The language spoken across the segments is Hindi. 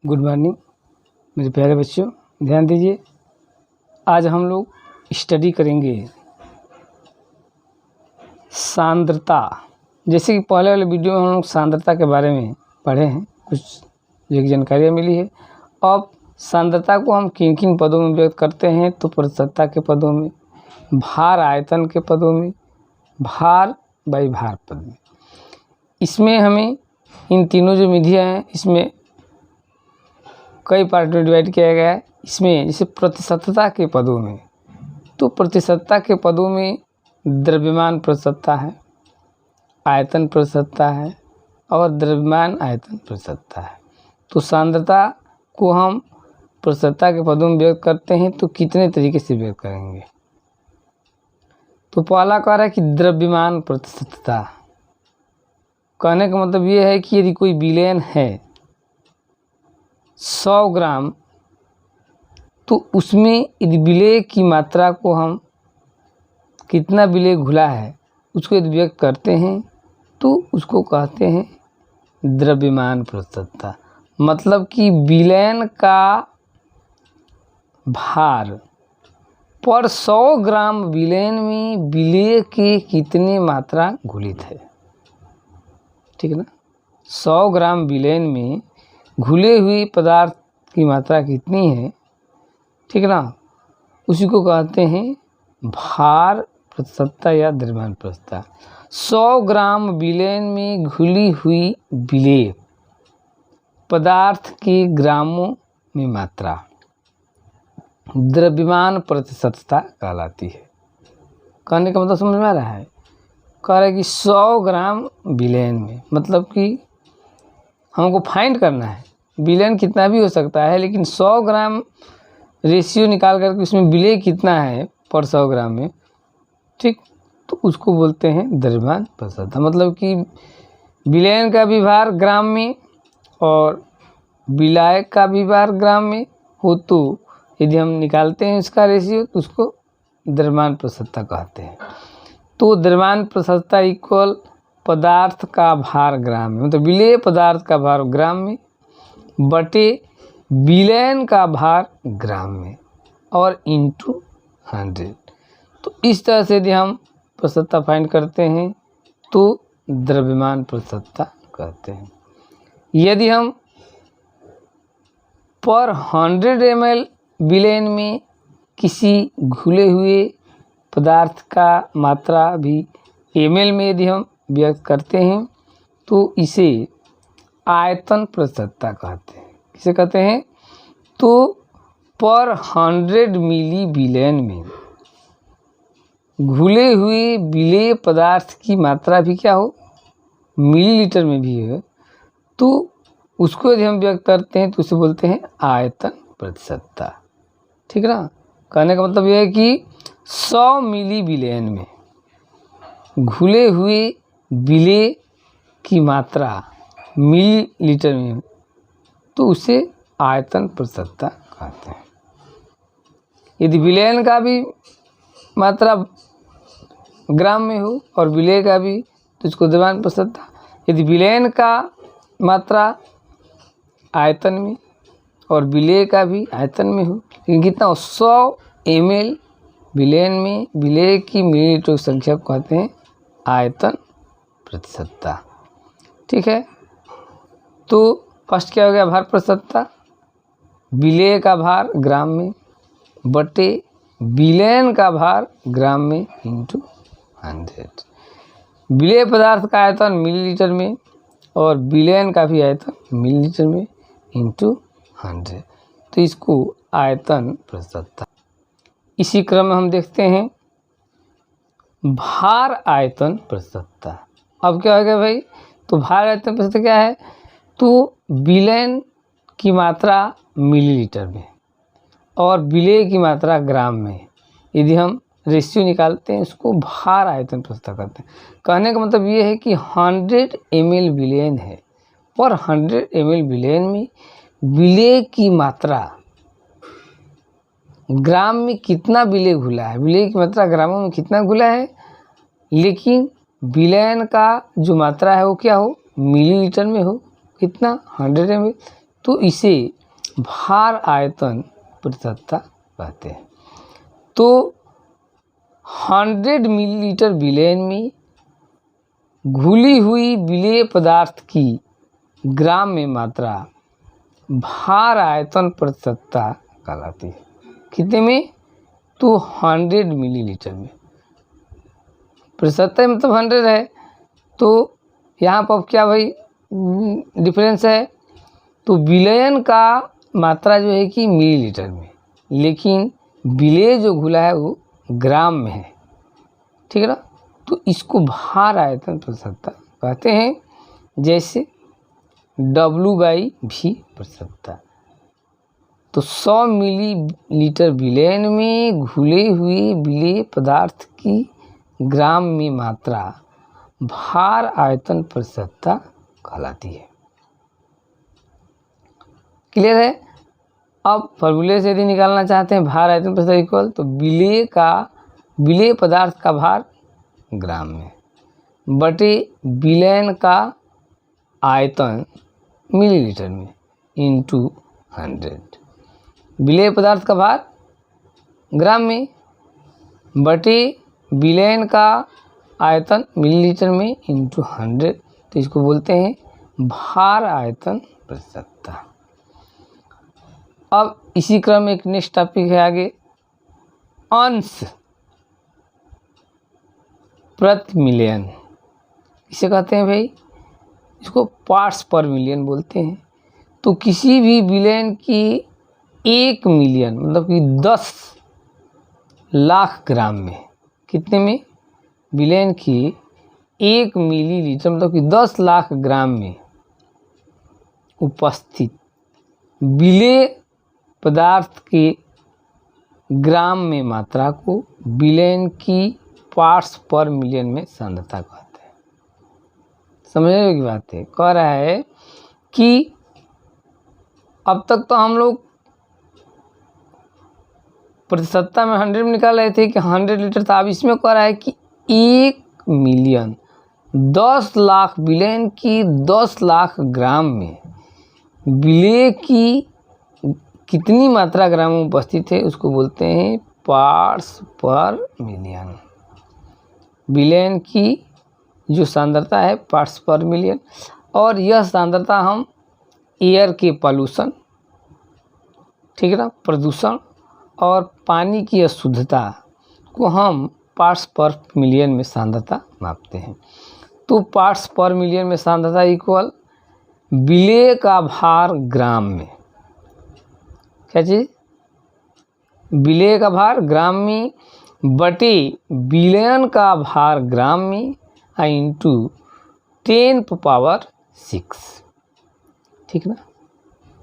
गुड मॉर्निंग मेरे प्यारे बच्चों, ध्यान दीजिए। आज हम लोग स्टडी करेंगे सांद्रता। जैसे कि पहले वाले वीडियो में हम लोग सांद्रता के बारे में पढ़े हैं, कुछ एक जानकारियाँ मिली है। अब सांद्रता को हम किन किन पदों में व्यक्त करते हैं, तो प्रतिशतता के पदों में, भार आयतन के पदों में, भार बाई भार पद में। इसमें हमें इन तीनों जो विधियाँ हैं इसमें कई पार्ट में डिवाइड किया गया है। इसमें जैसे प्रतिशतता के पदों में, तो प्रतिशतता के पदों में द्रव्यमान प्रतिशतता है, आयतन प्रतिशतता है और द्रव्यमान आयतन प्रतिशतता है। तो सांद्रता को हम प्रतिशतता के पदों में व्यक्त करते हैं तो कितने तरीके से व्यक्त करेंगे। तो पहला कह रहा है कि द्रव्यमान प्रतिशतता। कहने का मतलब ये है कि यदि कोई विलयन है 100 ग्राम, तो उसमें यदि विलेय की मात्रा को हम कितना विलेय घुला है उसको यदि व्यक्त करते हैं तो उसको कहते हैं द्रव्यमान प्रतिशतता। मतलब कि विलयन का भार पर 100 ग्राम विलयन में विलेय की कितनी मात्रा घुलित है, ठीक है ना। 100 ग्राम विलयन में घुले हुए पदार्थ की मात्रा कितनी है, ठीक है ना, उसी को कहते हैं भार प्रतिशतता या द्रव्यमान प्रतिशतता। 100 ग्राम विलयन में घुली हुई विलेय पदार्थ की ग्रामों में मात्रा द्रव्यमान प्रतिशतता कहलाती है। कहने का मतलब समझ में आ रहा है। कह रहा है कि 100 ग्राम विलयन में, मतलब कि हमको फाइंड करना है विलयन कितना भी हो सकता है, लेकिन 100 ग्राम रेशियो निकाल करके उसमें विलेय कितना है पर 100 ग्राम में, ठीक, तो उसको बोलते हैं द्रव्यमान प्रतिशतता। मतलब कि विलयन का भी भार ग्राम में और विलायक का भी भार ग्राम में हो, तो यदि हम निकालते हैं इसका रेशियो तो उसको द्रव्यमान प्रतिशतता कहते हैं। तो द्रव्यमान प्रतिशतता इक्वल पदार्थ का भार ग्राम में, मतलब विलेय पदार्थ का भार ग्राम में बटे विलयन का भार ग्राम में और इंटू 100। तो इस तरह से यदि हम प्रतिशतता फाइंड करते हैं तो द्रव्यमान प्रतिशतता कहते हैं। यदि हम पर 100 ml विलयन में किसी घुले हुए पदार्थ का मात्रा भी ml में यदि हम व्यक्त करते हैं तो इसे आयतन प्रतिशतता कहते हैं। किसे कहते हैं? तो पर 100 मिली विलयन में घुले हुए विलेय पदार्थ की मात्रा भी क्या हो, मिलीलीटर में भी है, तो उसको यदि हम व्यक्त करते हैं तो उसे बोलते हैं आयतन प्रतिशतता, ठीक है ना। कहने का मतलब यह है कि 100 मिली विलयन में घुले हुए विलेय की मात्रा मिलीलीटर में, तो उसे आयतन प्रतिशतता कहते हैं। यदि विलयन का भी मात्रा ग्राम में हो और विलेय का भी, तो इसको द्रव्यमान प्रतिशतता। यदि विलयन का मात्रा आयतन में और विलेय का भी आयतन में हो, लेकिन कितना, 100 ml विलयन में विलेय की मिलीलीटर की संख्या को कहते हैं आयतन प्रतिशतता, ठीक है। तो फर्स्ट क्या हो गया, भार प्रतिशतता, विलेय का भार ग्राम में बटे विलयन का भार ग्राम में इंटू 100। विलेय पदार्थ का आयतन मिलीलीटर में और विलयन का भी आयतन मिलीलीटर में इंटू 100, तो इसको आयतन प्रतिशतता। इसी क्रम में हम देखते हैं भार आयतन प्रतिशतता। अब क्या हो गया भाई, तो भार आयतन प्रतिशतता क्या है, तो विलयन की मात्रा मिलीलीटर में और विलेय की मात्रा ग्राम में यदि हम रेशियो निकालते हैं उसको भार आयतन प्रतिशतता कहते हैं। कहने का मतलब ये है कि 100 ml विलयन है, पर 100 ml विलयन में विलेय की मात्रा ग्राम में कितना विलेय घुला है, विलेय की मात्रा ग्रामों में कितना घुला है, लेकिन विलयन का जो मात्रा है वो क्या हो, मिलीलीटर में हो, कितना, 100 ml, तो इसे भार आयतन प्रतिशतता कहते हैं। तो 100 मिलीलीटर विलयन में घुली हुई विलेय पदार्थ की ग्राम में मात्रा भार आयतन प्रतिशतता कहलाती है। कितने में? तो 100 मिलीलीटर में। प्रतिशतता मतलब 100 है, तो यहाँ पर क्या भाई डिफरेंस है? तो विलयन का मात्रा जो है कि मिलीलीटर में, लेकिन विलेय जो घुला है वो ग्राम में है, ठीक है ना। तो इसको भार आयतन प्रतिशतता कहते हैं। जैसे W/V प्रतिशतता। तो 100 मिलीलीटर विलयन में घुले हुए विलेय पदार्थ की ग्राम में मात्रा भार आयतन प्रतिशतता कहलाती है। क्लियर है? अब फॉर्मूले से यदि निकालना चाहते हैं भार आयतन प्रतिशतता इक्वल, तो विलेय पदार्थ का भार ग्राम में बटे विलयन का आयतन मिलीलीटर में इंटू 100। विलेय पदार्थ का भार ग्राम में बटे विलयन का आयतन मिलीलीटर में इंटू 100। तो इसको बोलते हैं भार आयतन प्रतिशतता। अब इसी क्रम में एक नेक्स्ट टॉपिक है आगे, अंश प्रति मिलियन। इसे कहते हैं भाई, इसको पार्ट्स पर मिलियन बोलते हैं। तो किसी भी विलयन की 1 मिलियन मतलब कि 10 लाख ग्राम में, कितने में? विलयन की 1 मिलीलीटर मतलब कि 10 लाख ग्राम में उपस्थित विलेय पदार्थ के ग्राम में मात्रा को विलयन की पार्ट्स पर मिलियन में सांद्रता कहते हैं। समझने की बात है। कह रहा है कि अब तक तो हम लोग प्रतिशतता में 100 में निकाल रहे थे कि 100 लीटर था। अब इसमें कह रहा है कि 1 मिलियन 10 लाख विलयन की 10 लाख ग्राम में विलेय की कितनी मात्रा ग्राम में उपस्थित है, उसको बोलते हैं पार्ट्स पर मिलियन। विलयन की जो सांद्रता है पार्ट्स पर मिलियन, और यह सांद्रता हम एयर के पॉल्यूशन, ठीक है ना, प्रदूषण और पानी की अशुद्धता को हम पार्ट्स पर मिलियन में सांद्रता मापते हैं। तो पार्ट्स पर मिलियन में सांद्रता इक्वल विलेय का भार ग्राम में, क्या चीज़? विलेय का भार ग्राम में बटे विलयन का भार ग्राम में इंटू 10⁻⁶, ठीक ना।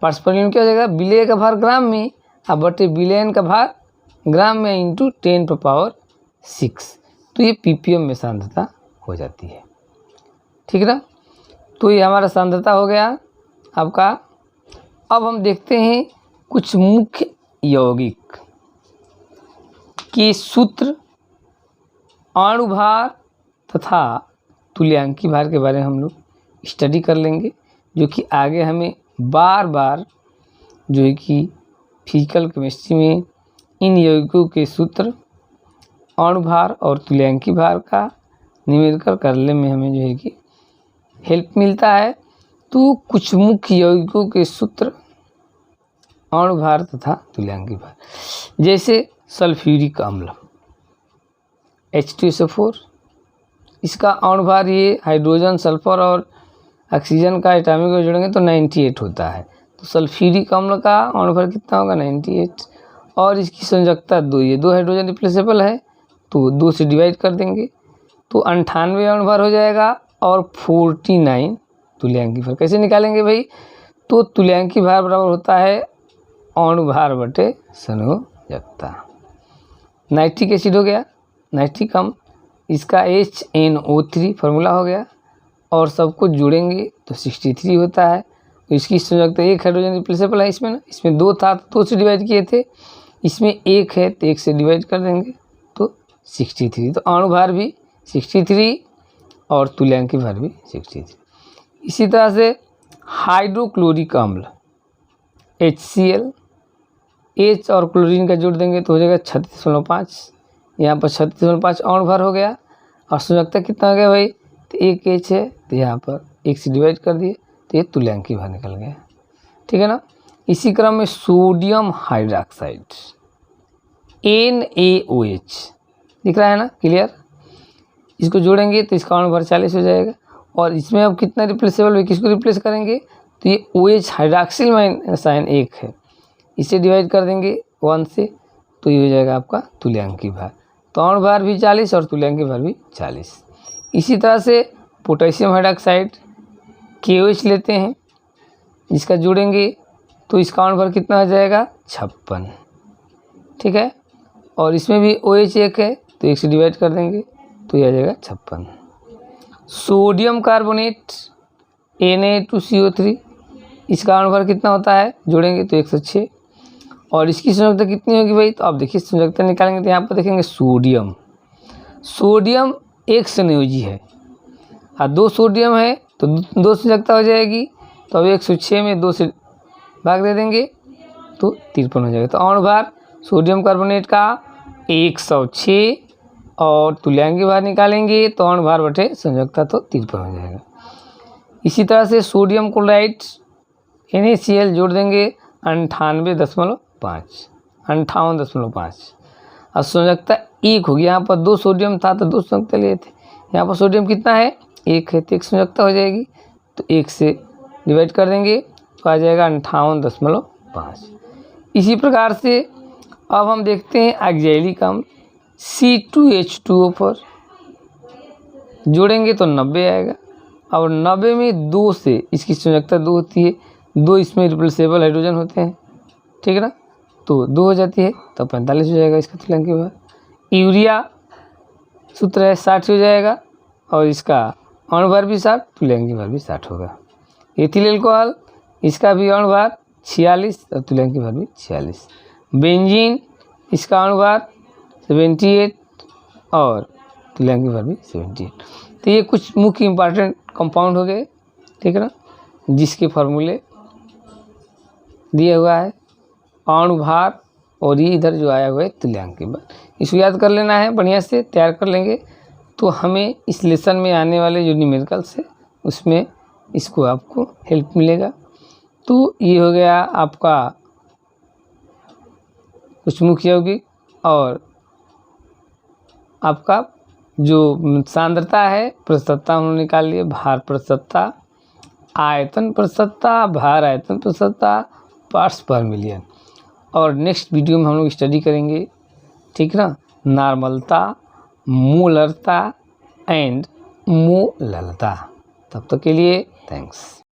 पार्ट्स पर मिलियन क्या हो जाएगा? विलेय का भार ग्राम में और बटे विलयन का भार ग्राम में इंटू 10⁻⁶। तो ये ppm में सांद्रता हो जाती है, ठीक ना। तो ये हमारा सांद्रता हो गया आपका। अब हम देखते हैं कुछ मुख्य यौगिक के सूत्र, अणुभार तथा तुल्यांकी भार के बारे में हम लोग स्टडी कर लेंगे, जो कि आगे हमें बार बार जो है कि फिजिकल केमिस्ट्री में इन यौगिकों के सूत्र, अणुभार और तुल्यांकी भार का निम्नलिखित करने में हमें जो है कि हेल्प मिलता है। तो कुछ मुख्य यौगिकों के सूत्र, अणुभार तथा तुल्यांकी भार, जैसे सल्फ्यूरिक अम्ल H2SO4, इसका अणुभार ये हाइड्रोजन, सल्फर और ऑक्सीजन का एटॉमिक जोड़ेंगे तो 98 होता है। तो सल्फ्यूरिक अम्ल का अणुभार कितना होगा? 98। और इसकी संयोजकता 2, ये 2 हाइड्रोजन रिप्लेसेबल है तो 2 से डिवाइड कर देंगे तो 98 अणुभार हो जाएगा और 49 तुल्यांकी भार। कैसे निकालेंगे भाई? तो तुल्यांकी भार बराबर होता है अणुभार बटे संयोजकता। नाइट्रिक एसिड हो गया, नाइट्रिक अम्ल, इसका HNO3 फार्मूला हो गया और सबको जोड़ेंगे तो 63 होता है। तो इसकी संयोजकता 1 हाइड्रोजन रिप्लेसेबल है इसमें ना, इसमें 2 था तो 2 से डिवाइड किए थे, इसमें 1 है तो 1 से डिवाइड कर देंगे तो 63। तो अणुभार भी 63 और तुल्यांकी भार भी 63। इसी तरह से हाइड्रोक्लोरिक अम्ल HCl, H और क्लोरीन का जोड़ देंगे तो हो जाएगा 36.5। यहाँ पर 36.5 अणु भार हो गया। और संयोजकता कितना हो गया भाई, तो 1 H है, तो यहाँ पर 1 से डिवाइड कर दिए तो ये तुल्यांकी भार निकल गया। ठीक है ना। इसी क्रम में सोडियम हाइड्रोक्साइड NaOH दिख रहा है ना, क्लियर। इसको जोड़ेंगे तो इसका अणु भार 40 हो जाएगा। और इसमें अब कितना रिप्लेसेबल है, किसको रिप्लेस करेंगे, तो ये OH हाइड्रोक्सिल साइन 1 है, इसे डिवाइड कर देंगे 1 से, तो ये हो जाएगा आपका तुल्यांकी भार। तो अणु भार भी 40 और तुल्यांकी भार भी 40। इसी तरह से पोटेशियम हाइड्रोक्साइड KOH लेते हैं, इसका जोड़ेंगे तो इसका अणु भार कितना हो जाएगा, 56। ठीक है। और इसमें भी OH 1 है, तो 1 से डिवाइड कर देंगे तो ये आ जाएगा 56। सोडियम कार्बोनेट Na2CO3, इसका अणु भार कितना होता है, जोड़ेंगे तो 106। और इसकी संयोजकता कितनी होगी भाई, तो आप देखिए संयोजकता निकालेंगे तो यहाँ पर देखेंगे सोडियम एक संयोजी है और 2 सोडियम है तो 2 संयोजकता हो जाएगी। तो अब 106 में 2 से भाग दे देंगे तो 53 हो जाएगा। तो अणु भार सोडियम कार्बोनेट का 106 और तुल्यांकी भार निकालेंगे तो अणु भार बटे संयोजकता तो 53 हो जाएगा। इसी तरह से सोडियम क्लोराइड NaCl जोड़ देंगे 58.5 और संयोजकता 1 होगी। यहाँ पर 2 सोडियम था तो 2 संयोजकता लिए थे, यहाँ पर सोडियम कितना है, 1 है, तो 1 संयोजकता हो जाएगी तो 1 से डिवाइड कर देंगे तो आ जाएगा 58.5। इसी प्रकार से अब हम देखते हैं ऑक्जेलिक अम्ल C2H2O पर जोड़ेंगे तो 90 आएगा। और 90 में 2 से इसकी संयोजकता 2 होती है, 2 इसमें रिप्लेसेबल हाइड्रोजन होते हैं। ठीक है ना, तो 2 हो जाती है तो 45 हो जाएगा इसका तुल्यांकी भार। यूरिया सूत्र है 60 हो जाएगा और इसका अणु भार भी 60, तुल्यांकी भार भी 60 होगा। एथिल अल्कोहल, इसका भी अणु भार 46 और तुल्यांकी भार भी 46। बेंजीन, इसका अणु भार 78 और तुल्यांकी भार भी 78। तो ये कुछ मुख्य इंपॉर्टेंट कंपाउंड हो गए। ठीक है ना, जिसके फार्मूले दिया हुआ है, अणु भार और ये इधर जो आया हुआ है तुल्यांकी भार, इसको याद कर लेना है, बढ़िया से तैयार कर लेंगे तो हमें इस लेसन में आने वाले जो न्यूमेरिकल्स है उसमें इसको आपको हेल्प मिलेगा। तो ये हो गया आपका कुछ मुख्य यौगिक और आपका जो सांद्रता है प्रतिशतता हमने निकाल लिए, भार प्रतिशतता, आयतन प्रतिशतता, भार आयतन प्रतिशतता, पार्ट्स पर मिलियन। और नेक्स्ट वीडियो में हम लोग स्टडी करेंगे, ठीक ना, नॉर्मलता, मोलरता एंड मोललता। तब तक के लिए थैंक्स।